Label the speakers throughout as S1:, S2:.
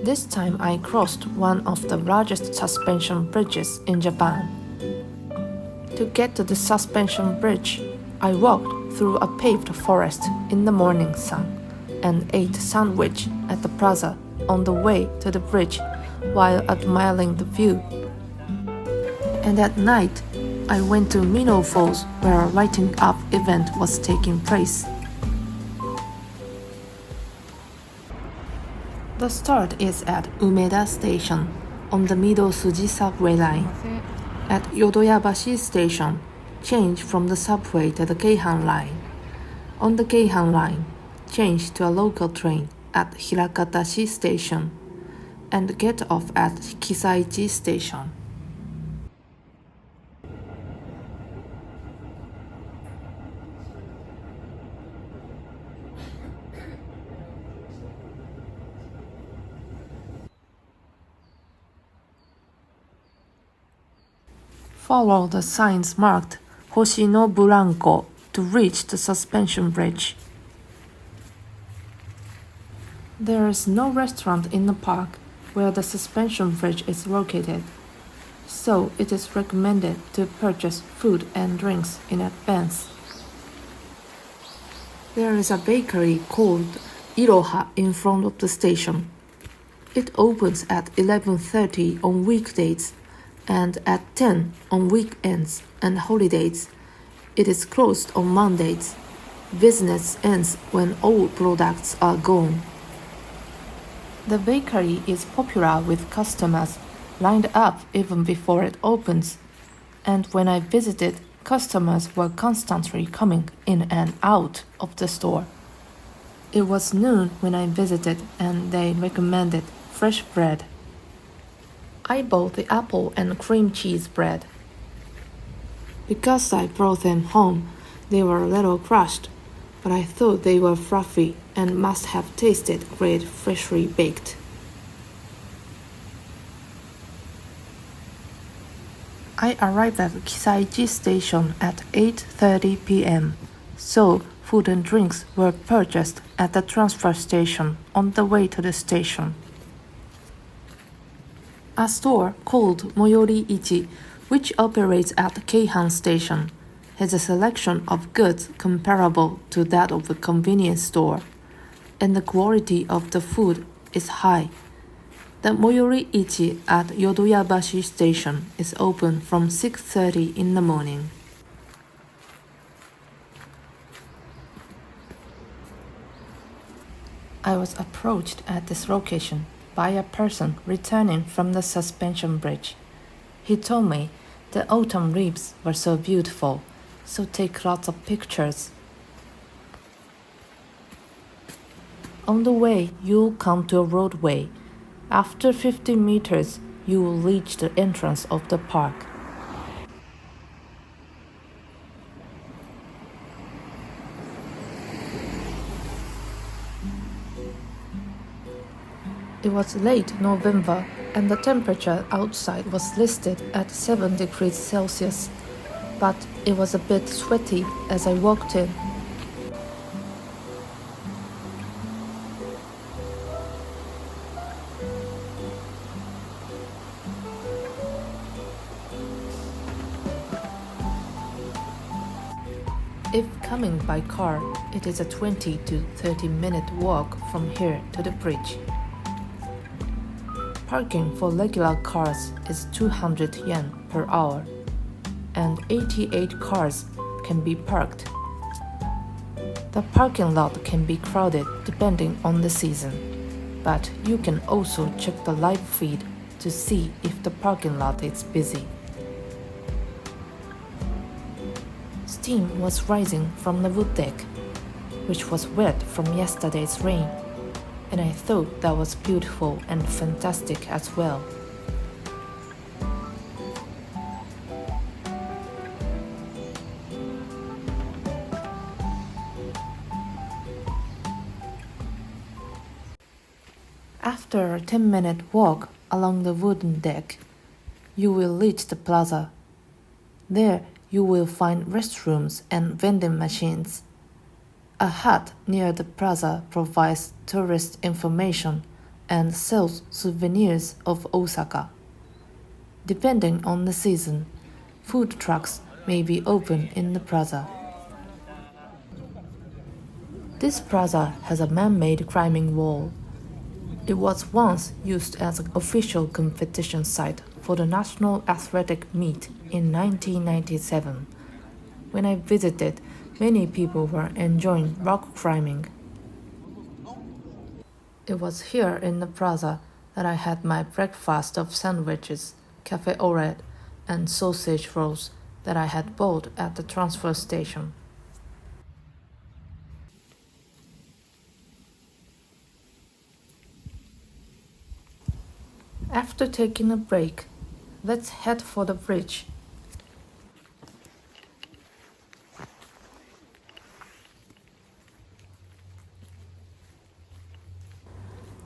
S1: This time I crossed one of the largest suspension bridges in Japan. To get to the suspension bridge, I walked through a paved forest in the morning sun and ate sandwich at the plaza on the way to the bridge while admiring the view. And at night, I went to Mino Falls where a lighting up event was taking place. The start is at Umeda Station on the Mido-Suji subway line. At Yodoyabashi Station, change from the subway to the Keihan line. On the Keihan line, change to a local train at Hirakatashi Station and get off at Kisaichi Station. Follow the signs marked Hoshi-no-Buranko to reach the suspension bridge. There is no restaurant in the park where the suspension bridge is located, so it is recommended to purchase food and drinks in advance. There is a bakery called Iroha in front of the station. It opens at 11:30 on weekdays and at 10 on weekends and holidays. It is closed on Mondays. Business ends when all products are gone. The bakery is popular with customers lined up even before it opens, and when I visited, customers were constantly coming in and out of the store. It was noon when I visited and they recommended fresh bread. I bought the apple and cream cheese bread. Because I brought them home, they were a little crushed, but I thought they were fluffy and must have tasted great freshly baked. I arrived at Kisaichi Station at 8:30 p.m., so food and drinks were purchased at the transfer station on the way to the station. A store called Moyori Ichi, which operates at Keihan Station, has a selection of goods comparable to that of a convenience store, and the quality of the food is high. The Moyori Ichi at Yodoyabashi Station is open from 6:30 in the morning. I was approached at this location by a person returning from the suspension bridge. He told me the autumn leaves were so beautiful, so take lots of pictures. On the way, you'll come to a roadway. After 50 meters, you will reach the entrance of the park. It was late November and the temperature outside was listed at 7 degrees Celsius, but it was a bit sweaty as I walked in. If coming by car, it is a 20 to 30-minute walk from here to the bridge. Parking for regular cars is 200 yen per hour, and 88 cars can be parked. The parking lot can be crowded depending on the season, but you can also check the live feed to see if the parking lot is busy. Steam was rising from the wood deck, which was wet from yesterday's rain, and I thought that was beautiful and fantastic as well. After a 10-minute walk along the wooden deck, you will reach the plaza. There you will find restrooms and vending machines. A hut near the plaza provides tourist information and sells souvenirs of Osaka. Depending on the season, food trucks may be open in the plaza. This plaza has a man-made climbing wall. It was once used as an official competition site for the National Athletic Meet in 1997. When I visited, many people were enjoying rock climbing. It was here in the plaza that I had my breakfast of sandwiches, cafe au lait, and sausage rolls that I had bought at the transfer station. After taking a break, let's head for the bridge.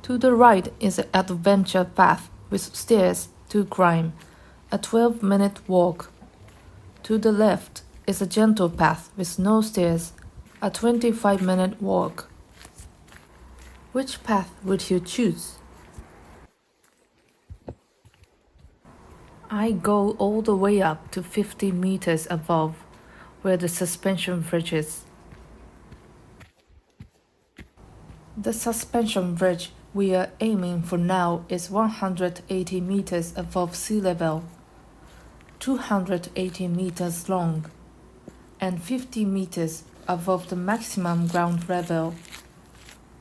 S1: To the right is an adventure path with stairs to climb, a 12-minute walk. To the left is a gentle path with no stairs, a 25-minute walk. Which path would you choose? I go all the way up to 50 meters above, where the suspension bridge is. The suspension bridge we are aiming for now is 180 meters above sea level, 280 meters long, and 50 meters above the maximum ground level,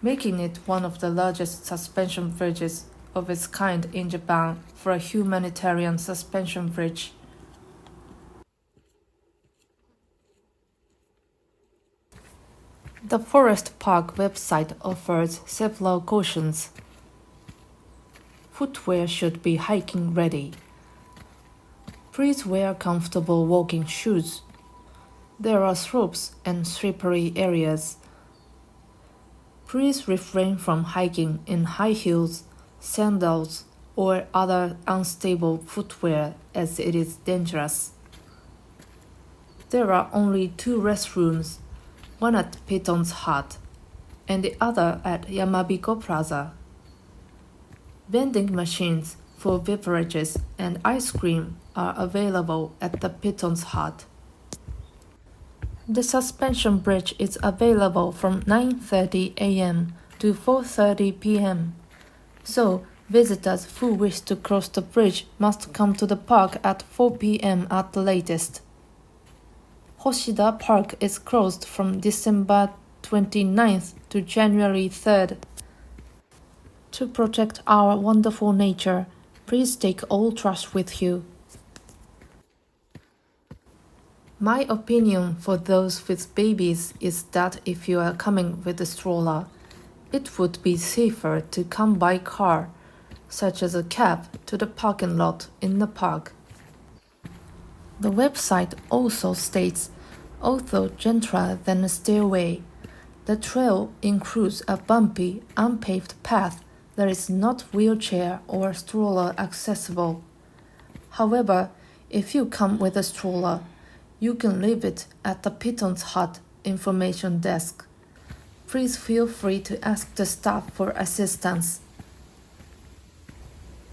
S1: making it one of the largest suspension bridges of its kind in Japan for a humanitarian suspension bridge. The Forest Park website offers several cautions. Footwear should be hiking ready. Please wear comfortable walking shoes. There are slopes and slippery areas. Please refrain from hiking in high heels, sandals, or other unstable footwear as it is dangerous. There are only 2 restrooms, one at Piton's hut and the other at Yamabiko Plaza. Vending machines for beverages and ice cream are available at the Piton's hut. The suspension bridge is available from 9:30 a.m. to 4:30 p.m. So, visitors who wish to cross the bridge must come to the park at 4 p.m. at the latest. Hoshida Park is closed from December 29th to January 3rd. To protect our wonderful nature, please take all trash with you. My opinion for those with babies is that if you are coming with a stroller, it would be safer to come by car, such as a cab, to the parking lot in the park. The website also states, although gentler than a stairway, the trail includes a bumpy, unpaved path that is not wheelchair or stroller accessible. However, if you come with a stroller, you can leave it at the Piton's hut information desk. Please feel free to ask the staff for assistance.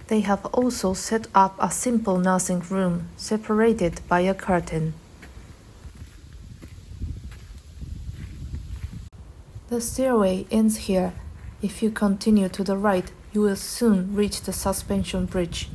S1: They have also set up a simple nursing room separated by a curtain. The stairway ends here. If you continue to the right, you will soon reach the suspension bridge.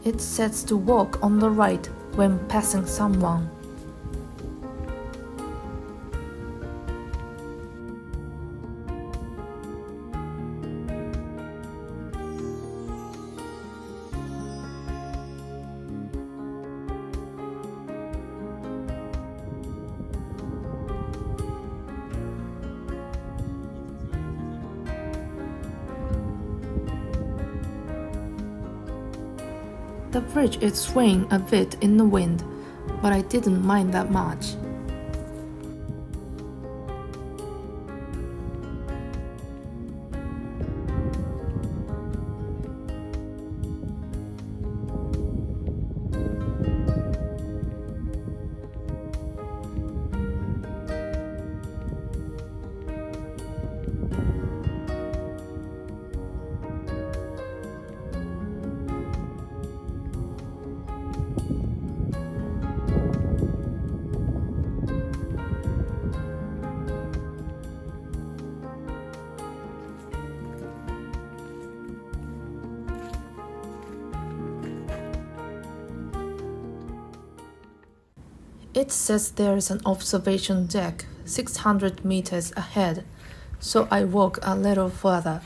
S1: It says to walk on the right when passing someone. The bridge is swaying a bit in the wind, but I didn't mind that much. It says there's an observation deck 600 meters ahead, so I walk a little further.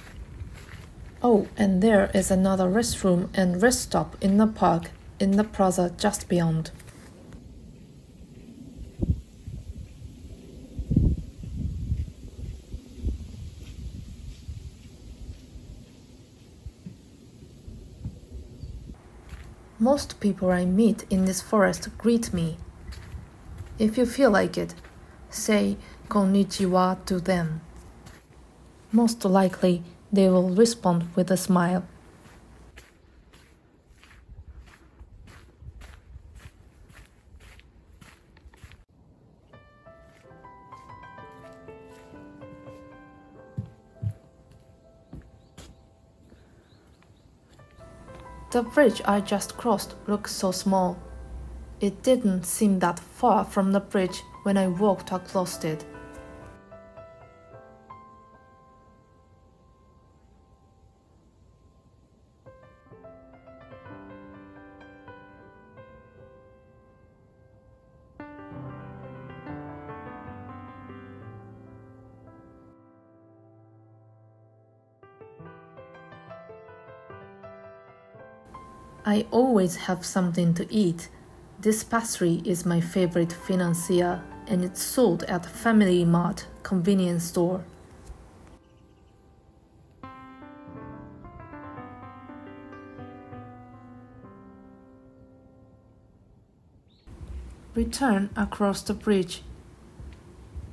S1: Oh, and there is another restroom and rest stop in the park in the plaza just beyond. Most people I meet in this forest greet me. If you feel like it, say konnichiwa to them. Most likely, they will respond with a smile. The bridge I just crossed looks so small. It didn't seem that far from the bridge when I walked across it. I always have something to eat. This pastry is my favorite financier, and it's sold at Family Mart convenience store. Return across the bridge.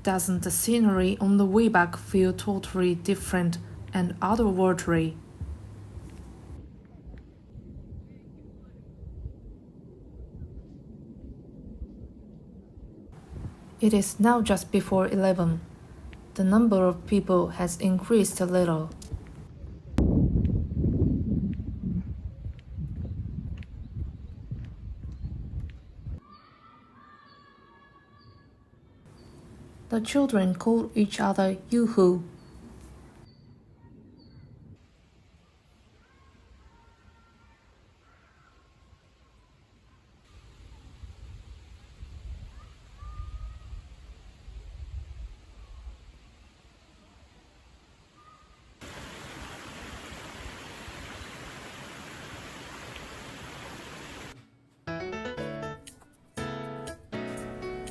S1: Doesn't the scenery on the way back feel totally different and otherworldly? It is now just before 11. The number of people has increased a little. The children call each other Yoo-hoo.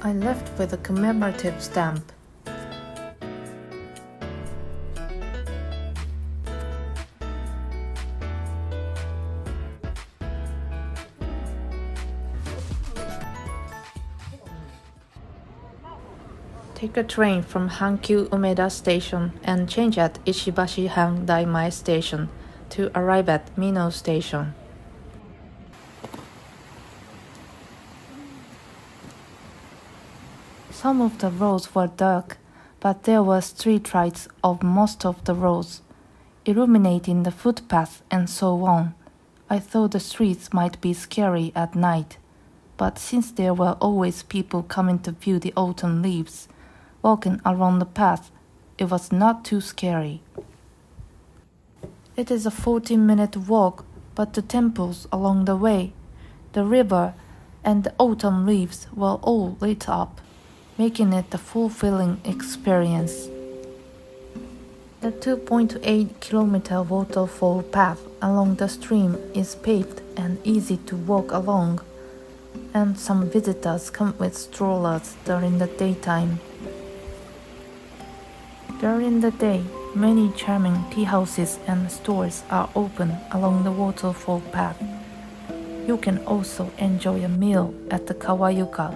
S1: I left with a commemorative stamp. Take a train from Hankyu Umeda Station and change at Ishibashi Handaimai Station to arrive at Mino Station. Some of the roads were dark, but there were street lights of most of the roads, illuminating the footpaths and so on. I thought the streets might be scary at night, but since there were always people coming to view the autumn leaves, walking around the path, it was not too scary. It is a 14-minute walk, but the temples along the way, the river, and the autumn leaves were all lit up, making it a fulfilling experience. The 2.8-kilometer waterfall path along the stream is paved and easy to walk along, and some visitors come with strollers during the daytime. During the day, many charming tea houses and stores are open along the waterfall path. You can also enjoy a meal at the kawayuka,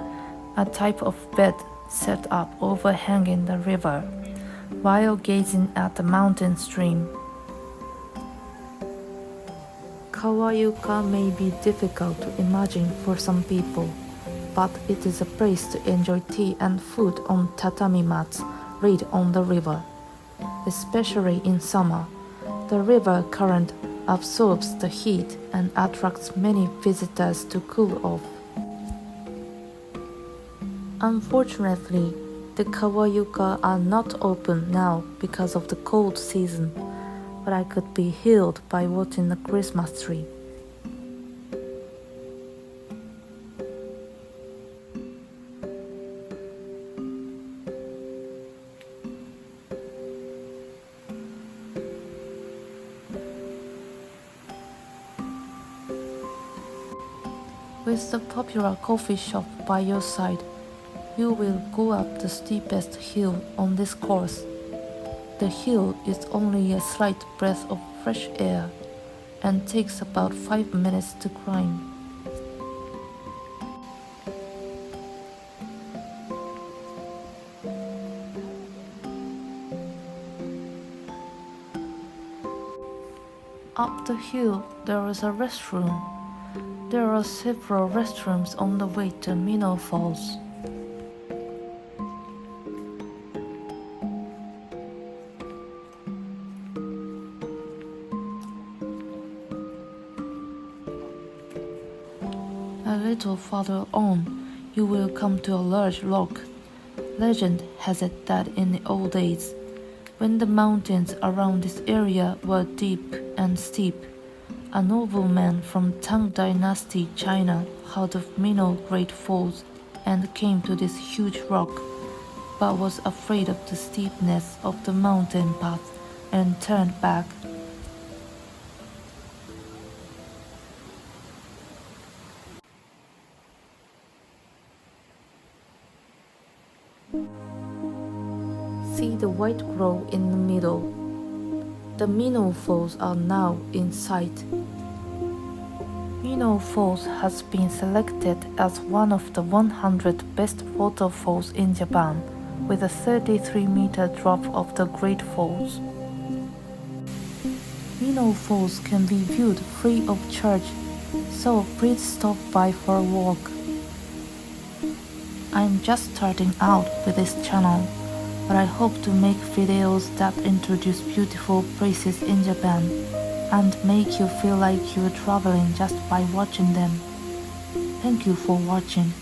S1: a type of bed set up overhanging the river, while gazing at the mountain stream. Kawayuka may be difficult to imagine for some people, but it is a place to enjoy tea and food on tatami mats laid on the river. Especially in summer, the river current absorbs the heat and attracts many visitors to cool off. Unfortunately, the kawayuka are not open now because of the cold season, but I could be healed by watching the Christmas tree. With the popular coffee shop by your side, you will go up the steepest hill on this course. The hill is only a slight breath of fresh air and takes about 5 minutes to climb. Up the hill there is a restroom. There are several restrooms on the way to Mino Falls. A little farther on, you will come to a large rock. Legend has it that in the old days, when the mountains around this area were deep and steep, a nobleman from Tang Dynasty China heard of Mino Great Falls and came to this huge rock, but was afraid of the steepness of the mountain path and turned back. See the white grove in the middle. The Mino Falls are now in sight. Mino Falls has been selected as one of the 100 best waterfalls in Japan, with a 33-meter drop of the Great Falls. Mino Falls can be viewed free of charge, so please stop by for a walk. I'm just starting out with this channel, but I hope to make videos that introduce beautiful places in Japan and make you feel like you're traveling just by watching them. Thank you for watching.